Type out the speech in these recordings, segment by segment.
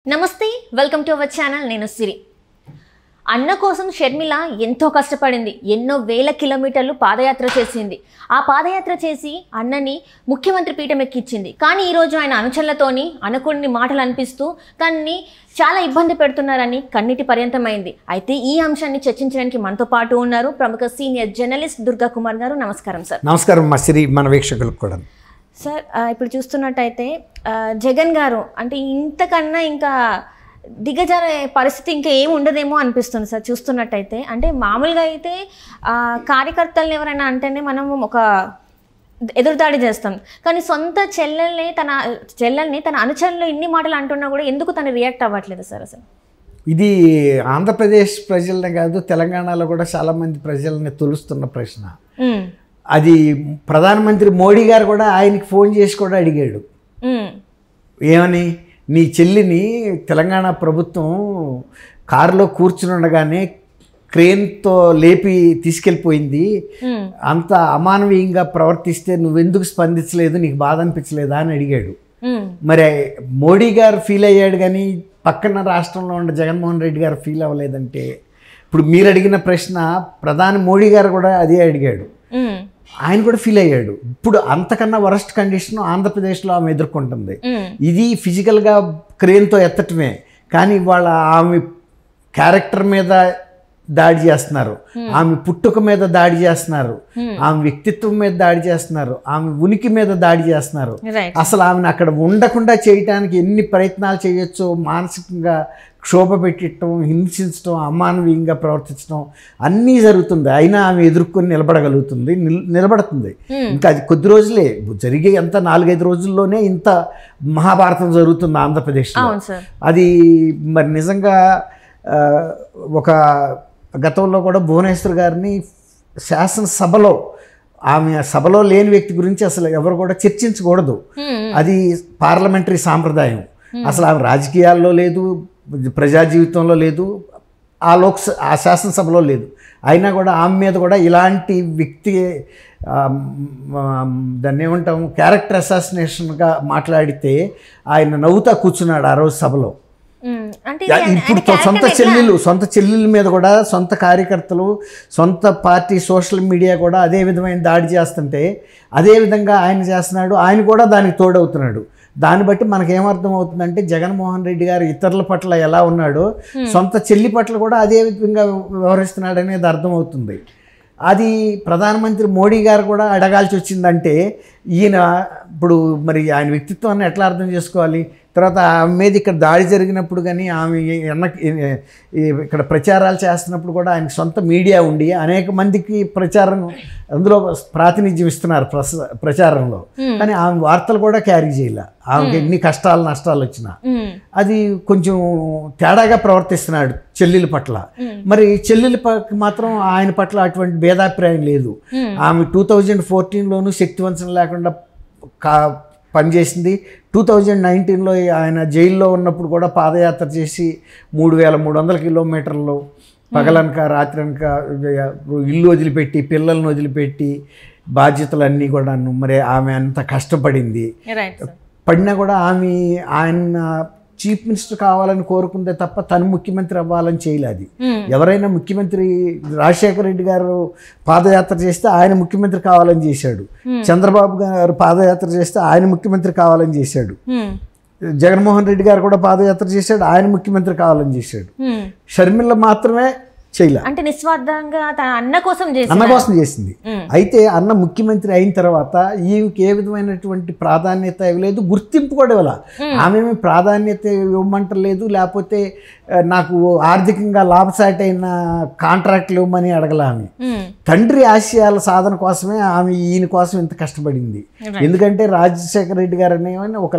నమస్తే welcome to our channel నేను సిరి అన్న కోసం షర్మిల ఎంతో కష్టపడింది ఎన్నో వేల కిలోమీటర్లు పాదయాత్ర చేసింది ఆ పాదయాత్ర చేసి అన్నని ముఖ్యమంత్రి పీఠం ఎక్కించింది కానీ ఈ రోజు ఆయన అనుచరులతోని అనకూడని మాటలు అనిపిస్తూ తనని చాలా ఇబ్బంది పెడుతున్నారని కన్నీటి పర్యంతమైంది అయితే ఈ అంశాన్ని చర్చించడానికి మనతో పాటు ఉన్నారు ప్రముఖ సీనియర్ జర్నలిస్ట్ దుర్గా కుమార్ గారు నమస్కారం సార్ నమస్కారం మా సిరి మన వీక్షకులకు కూడా సార్ ఇప్పుడు చూస్తున్నట్టయితే జగన్ గారు అంటే ఇంతకన్నా ఇంకా దిగజారే పరిస్థితి ఇంకా ఏమి ఉండదేమో అనిపిస్తుంది సార్ చూస్తున్నట్టయితే అంటే మామూలుగా అయితే కార్యకర్తలను ఎవరైనా అంటేనే మనం ఒక ఎదురుదాడి చేస్తాం కానీ సొంత చెల్లెల్ని తన అనుచరులు ఇన్ని మాటలు అంటున్నా కూడా ఎందుకు తను రియాక్ట్ అవ్వట్లేదు సార్ అసలు ఇది ఆంధ్రప్రదేశ్ ప్రజలనే కాదు తెలంగాణలో కూడా చాలామంది ప్రజల్ని తొలుస్తున్న ప్రశ్న అది ప్రధానమంత్రి మోడీ గారు కూడా ఆయనకి ఫోన్ చేసి కూడా అడిగాడు ఏమని నీ చెల్లిని తెలంగాణ ప్రభుత్వం కారులో కూర్చుని ఉండగానే క్రేన్తో లేపి తీసుకెళ్ళిపోయింది అంత అమానవీయంగా ప్రవర్తిస్తే నువ్వెందుకు స్పందించలేదు నీకు బాధ అనిపించలేదా అని అడిగాడు మరి మోడీ గారు ఫీల్ అయ్యాడు కానీ పక్కన రాష్ట్రంలో ఉన్న జగన్మోహన్ రెడ్డి గారు ఫీల్ అవ్వలేదంటే ఇప్పుడు మీరు అడిగిన ప్రశ్న ప్రధాని మోడీ గారు కూడా అదే అడిగాడు ఆయన కూడా ఫీల్ అయ్యాడు ఇప్పుడు అంతకన్నా వరస్ట్ కండిషన్ ఆంధ్రప్రదేశ్లో ఆమె ఎదుర్కొంటుంది ఇది ఫిజికల్గా క్రేన్తో ఎత్తటమే కానీ వాళ్ళ ఆమె క్యారెక్టర్ మీద దాడి చేస్తున్నారు ఆమె పుట్టుక మీద దాడి చేస్తున్నారు ఆమె వ్యక్తిత్వం మీద దాడి చేస్తున్నారు ఆమె ఉనికి మీద దాడి చేస్తున్నారు అసలు ఆమెను అక్కడ ఉండకుండా చేయటానికి ఎన్ని ప్రయత్నాలు చేయొచ్చో మానసికంగా క్షోభ పెట్టడం హింసించడం అమానవీయంగా ప్రవర్తించడం అన్నీ జరుగుతుంది అయినా ఆమె ఎదుర్కొని నిలబడగలుగుతుంది నిలబడుతుంది ఇంకా అది కొద్ది రోజులే జరిగే ఎంత 4-5 రోజుల్లోనే ఇంత మహాభారతం జరుగుతుంది ఆంధ్రప్రదేశ్లో అది మరి నిజంగా ఒక గతంలో కూడా భువనేశ్వర్ గారిని శాసనసభలో ఆమె సభలో లేని వ్యక్తి గురించి అసలు ఎవరు కూడా చర్చించకూడదు అది పార్లమెంటరీ సాంప్రదాయం అసలు ఆమె రాజకీయాల్లో లేదు ప్రజా జీవితంలో లేదు ఆ శాసనసభలో లేదు అయినా కూడా ఆమె మీద కూడా ఇలాంటి వ్యక్తి దాన్ని ఏమంటాము క్యారెక్టర్ అసాసినేషన్గా మాట్లాడితే ఆయన నవ్వుతా కూర్చున్నాడు ఆ రోజు సభలో ఇప్పుడు సొంత చెల్లెల మీద కూడా సొంత కార్యకర్తలు సొంత పార్టీ సోషల్ మీడియా కూడా అదే విధమైన దాడి చేస్తుంటే అదే విధంగా ఆయన చేస్తున్నాడు ఆయన కూడా దానికి తోడవుతున్నాడు దాన్ని బట్టి మనకేమర్థం అవుతుందంటే జగన్మోహన్ రెడ్డి గారు ఇతరుల పట్ల ఎలా ఉన్నాడో సొంత చెల్లి పట్ల కూడా అదే విధంగా వ్యవహరిస్తున్నాడు అనేది అర్థమవుతుంది అది ప్రధానమంత్రి మోడీ గారు కూడా అడగాల్సి వచ్చిందంటే ఈయన ఇప్పుడు మరి ఆయన వ్యక్తిత్వాన్ని ఎట్లా అర్థం చేసుకోవాలి తర్వాత ఆమె మీద ఇక్కడ దాడి జరిగినప్పుడు కానీ ఆమె ఇక్కడ ప్రచారాలు చేస్తున్నప్పుడు కూడా ఆయనకు సొంత మీడియా ఉండి అనేక మందికి ప్రచారం అందులో ప్రాతినిధ్యం ఇస్తున్నారు ప్రచారంలో కానీ ఆమె వార్తలు కూడా క్యారీ చేయాల ఆమెకి ఎన్ని కష్టాలు నష్టాలు వచ్చినా అది కొంచెం తేడాగా ప్రవర్తిస్తున్నాడు చెల్లెల పట్ల మరి చెల్లెల మాత్రం ఆయన పట్ల అటువంటి భేదాభిప్రాయం లేదు ఆమె 2014లోనూ శక్తివంచన లేకుండా పనిచేసింది 2019లో ఆయన జైల్లో ఉన్నప్పుడు కూడా పాదయాత్ర చేసి 3300 కిలోమీటర్లు పగలనక రాత్రనక ఇల్లు వదిలిపెట్టి పిల్లల్ని వదిలిపెట్టి బాధ్యతలన్నీ కూడా మరి ఆమె అంత కష్టపడింది పడినా కూడా ఆయన చీఫ్ మినిస్టర్ కావాలని కోరుకుందే తప్ప తను ముఖ్యమంత్రి అవ్వాలని చేయలేదు ఎవరైనా ముఖ్యమంత్రి రాజశేఖర రెడ్డి గారు పాదయాత్ర చేస్తే ఆయన ముఖ్యమంత్రి కావాలని చేశాడు చంద్రబాబు గారు పాదయాత్ర చేస్తే ఆయన ముఖ్యమంత్రి కావాలని చేశాడు జగన్మోహన్ రెడ్డి గారు కూడా పాదయాత్ర చేశాడు ఆయన ముఖ్యమంత్రి కావాలని చేశాడు షర్మిల మాత్రమే చేయలే అంటే నిస్వార్థంగా తన అన్న కోసం చేసింది అయితే అన్న ముఖ్యమంత్రి అయిన తర్వాత ఈమెకి ఏ విధమైనటువంటి ప్రాధాన్యత ఇవ్వలేదు గుర్తింపు కూడా ఇవ్వాల ఆమె ప్రాధాన్యత ఇవ్వమంటలేదు లేకపోతే నాకు ఆర్థికంగా లాభసాటి అయిన కాంట్రాక్ట్లు ఇవ్వమని అడగల ఆమె తండ్రి ఆశయాల సాధన కోసమే ఆమె ఈయన కోసం ఇంత కష్టపడింది ఎందుకంటే రాజశేఖర రెడ్డి గారు అనేవి ఒక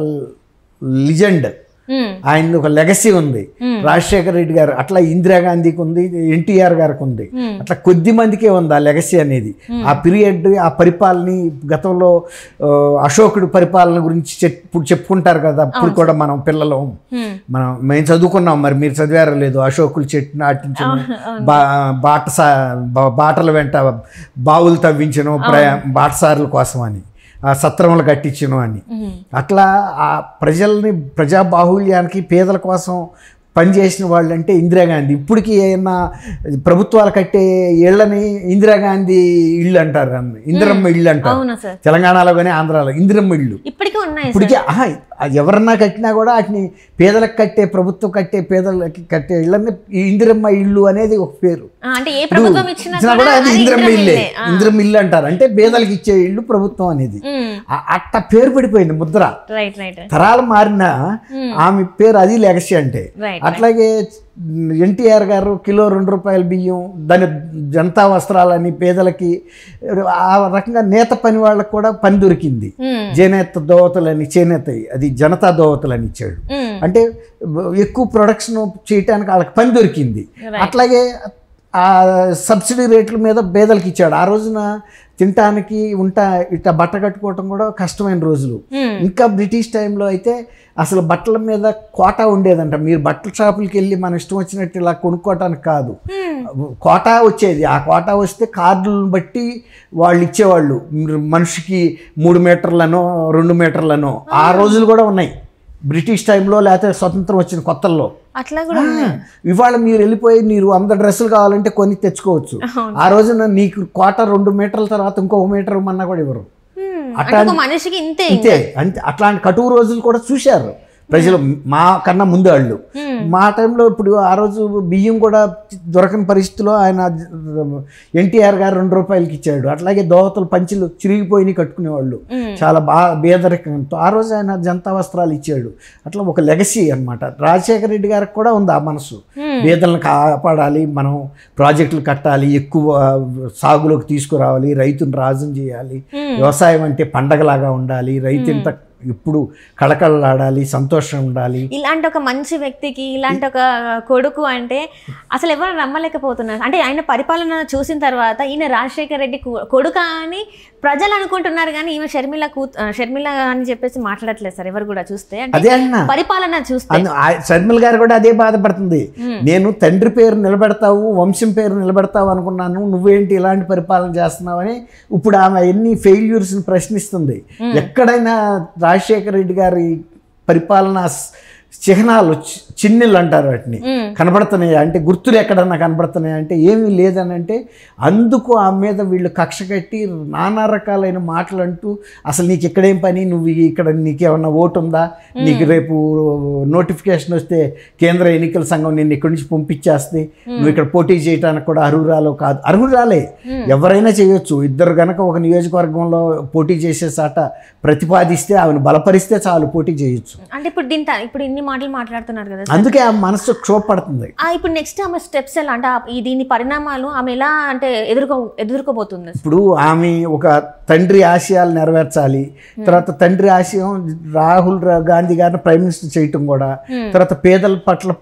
లిజెండ్ ఆయన ఒక లెగసీ ఉంది రాజశేఖర రెడ్డి గారు అట్లా ఇందిరాగాంధీకి ఉంది ఎన్టీఆర్ గారికి ఉంది అట్లా కొద్ది మందికే ఉంది ఆ లెగసీ అనేది ఆ పీరియడ్ ఆ పరిపాలన గతంలో అశోకుడు పరిపాలన గురించి ఇప్పుడు చెప్పుకుంటారు కదా అప్పుడు కూడా మనం పిల్లలు మేము చదువుకున్నాం మరి మీరు చదివారో లేదు అశోకులు చెట్టు నాటించడం బాటల వెంట బావులు తవ్వించడం బాటసారుల కోసం అని సత్రములు కట్టించను అని. అట్లా ఆ ప్రజల్ని ప్రజాబాహుళ్యానికి పేదల కోసం పనిచేసిన వాళ్ళు అంటే ఇందిరాగాంధీ. ఇప్పటికీ ఏమన్నా ప్రభుత్వాలు కట్టే ఇళ్ళని ఇందిరాగాంధీ ఇళ్ళు అంటారు, ఇందిరమ్మ ఇళ్ళు అంటారు. తెలంగాణలో కానీ ఆంధ్రాలో ఇందిరమ్మ ఇళ్ళు ఇప్పటికీ ఎవరన్నా కట్టినా కూడా వాటిని పేదలకు కట్టే, ప్రభుత్వం కట్టే, పేదలకి కట్టే ఇళ్ళని ఇందిరమ్మ ఇళ్ళు అనేది ఒక పేరు. ఇచ్చినా కూడా అది ఇందిరమ్మ ఇల్లే, ఇందిరమ్మ ఇల్లు అంటారు. అంటే పేదలకు ఇచ్చే ఇల్లు ప్రభుత్వం అనేది. అట్ట పేరు పడిపోయింది ముద్ర. తరాలు మారినా ఆమె పేరు అది లెగసీ అంటే. అట్లాగే ఎన్టీఆర్ గారు కిలో ₹2 బియ్యం, దాని జనతా వస్త్రాలని పేదలకి, ఆ రకంగా నేత పని వాళ్ళకి కూడా పని దొరికింది. చేనేత దోవతలని, చేనేత అది జనతా దోవతలని ఇచ్చాడు. అంటే ఎక్కువ ప్రొడక్షన్ చేయటానికి వాళ్ళకి పని దొరికింది. అట్లాగే ఆ సబ్సిడీ రేట్ల మీద పేదలకు ఇచ్చాడు. ఆ రోజున తినటానికి ఇట్లా బట్ట కట్టుకోవటం కూడా కష్టమైన రోజులు. ఇంకా బ్రిటిష్ టైంలో అయితే అసలు బట్టల మీద కోటా ఉండేదంట. మీరు బట్టల షాపులకి వెళ్ళి మన ఇష్టం వచ్చినట్టు ఇలా కొనుక్కోవటానికి కాదు, కోటా వచ్చేది. ఆ కోటా వస్తే కార్డులను బట్టి వాళ్ళు ఇచ్చేవాళ్ళు. మనిషికి 3 మీటర్లనో 2 మీటర్లనో ఆ రోజులు కూడా ఉన్నాయి బ్రిటిష్ టైంలో, లేకపోతే స్వతంత్రం వచ్చిన కొత్తల్లో. అట్లా కూడా ఇవాళ మీరు వెళ్ళిపోయి మీరు 100 డ్రెస్సులు కావాలంటే కొని తెచ్చుకోవచ్చు. ఆ రోజున నీకు కోట 2 మీటర్ల తర్వాత ఇంకో మీటర్ ఇవ్వమన్నా కూడా ఇవ్వరు. మనిషికి ఇంతే. అట్లాంటి కటువు రోజులు కూడా చూశారు ప్రజలు, మా కన్నా ముందు వాళ్ళు. మా టైంలో ఇప్పుడు ఆ రోజు బియ్యం కూడా దొరకని పరిస్థితిలో ఆయన ఎన్టీఆర్ గారు ₹2 ఇచ్చాడు. అట్లాగే దోవతలు పంచులు చిరిగిపోయి కట్టుకునేవాళ్ళు చాలా పేదరికంతో. ఆ రోజు ఆయన జనతా వస్త్రాలు ఇచ్చాడు. అట్లా ఒక లెగసీ అనమాట. రాజశేఖర రెడ్డి గారికి కూడా ఉంది ఆ మనసు. పేదలను కాపాడాలి, మనం ప్రాజెక్టులు కట్టాలి, ఎక్కువ సాగులోకి తీసుకురావాలి, రైతును రాజును చేయాలి, వ్యవసాయం అంటే పండగలాగా ఉండాలి, రైతు ఇంత ఇప్పుడు కళకళలాడాలి, సంతోషం ఉండాలి. ఇలాంటి ఒక మంచి వ్యక్తికి ఇలాంటి ఒక కొడుకు అంటే అసలు ఎవరు నమ్మలేకపోతున్నారు. అంటే ఆయన పరిపాలన చూసిన తర్వాత ఈయన రాజశేఖర రెడ్డి కొడుకు అని ప్రజలు అనుకుంటున్నారు, కానీ ఈమె షర్మిల అని చెప్పేసి మాట్లాడట్లేదు సార్ ఎవరు కూడా చూస్తే. అదే అన్న పరిపాలన చూస్తే షర్మిల గారు కూడా అదే బాధపడుతుంది. నేను తండ్రి పేరు నిలబెడతావు, వంశం పేరు నిలబెడతావు అనుకున్నాను, నువ్వేంటి ఇలాంటి పరిపాలన చేస్తున్నావు అని ఇప్పుడు ఆమె ఎన్ని ఫెయిల్యూర్స్ని ప్రశ్నిస్తుంది. ఎక్కడైనా రాజశేఖర రెడ్డి గారి పరిపాలన చిహ్నాలు, చిన్నెళ్ళు అంటారు వాటిని, కనబడుతున్నాయి అంటే గుర్తులు ఎక్కడన్నా కనబడుతున్నాయి అంటే ఏమీ లేదని అంటే, అందుకు ఆ మీద వీళ్ళు కక్ష కట్టి నానా రకాలైన మాటలు అంటూ, అసలు నీకు ఇక్కడేం పని, నువ్వు ఇక్కడ నీకేమన్నా ఓటు ఉందా, నీకు రేపు నోటిఫికేషన్ వస్తే కేంద్ర ఎన్నికల సంఘం నిన్ను ఇక్కడి నుంచి పంపించేస్తే నువ్వు ఇక్కడ పోటీ చేయడానికి కూడా అర్హురాలో కాదు. అర్హురాలే, ఎవరైనా చేయొచ్చు. ఇద్దరు గనక ఒక నియోజకవర్గంలో పోటీ చేసేసాట ప్రతిపాదిస్తే, ఆమెను బలపరిస్తే చాలు, పోటీ చేయొచ్చు. అంటే ఇప్పుడు ఇన్ని మాటలు మాట్లాడుతున్నారు కదా, అందుకే ఆ మనసు క్షోభపడుతుంది. ఇప్పుడు నెక్స్ట్ ఆమె స్టెప్స్ ఎలా, అంటే దీని పరిణామాలు ఆమె ఎలా అంటే ఎదుర్కోబోతుంది? ఇప్పుడు ఆమె ఒక తండ్రి ఆశయాలు నెరవేర్చాలి, తర్వాత తండ్రి ఆశయం రాహుల్ గాంధీ గారిని ప్రైమ్ మినిస్టర్ చేయటం కూడా, తర్వాత పేదల పట్ల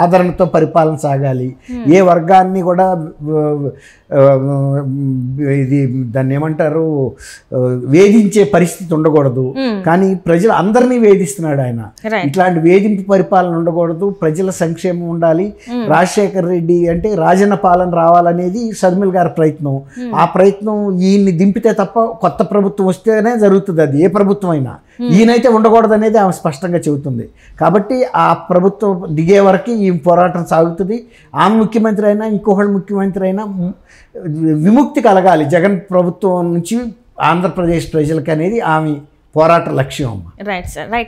ఆదరణతో పరిపాలన సాగాలి, ఏ వర్గాన్ని కూడా ఇది దాన్ని ఏమంటారు వేధించే పరిస్థితి ఉండకూడదు. కానీ ప్రజలు అందరినీ వేధిస్తున్నాడు ఆయన. ఇట్లాంటి వేధింపు పరిపాలన ఉండకూడదు, ప్రజల సంక్షేమం ఉండాలి. రాజశేఖర రెడ్డి అంటే రాజన్న పాలన రావాలనేది షర్మిల గారి ప్రయత్నం. ఆ ప్రయత్నం ఈయన్ని దింపితే తప్ప కొత్త ప్రభుత్వం వస్తేనే జరుగుతుంది. అది ఏ ప్రభుత్వం అయినా, ఈయనైతే ఉండకూడదు అనేది ఆమె స్పష్టంగా చెబుతుంది. కాబట్టి ఆ ప్రభుత్వం దిగే వరకు ఈ పోరాటం సాగుతుంది. ఆమె ముఖ్యమంత్రి అయినా ఇంకొకళ్ళు ముఖ్యమంత్రి అయినా విముక్తి కలగాలి జగన్ ప్రభుత్వం నుంచి ఆంధ్రప్రదేశ్ ప్రజలకు అనేది ఆమె పోరాట లక్ష్యం. Right sir, right.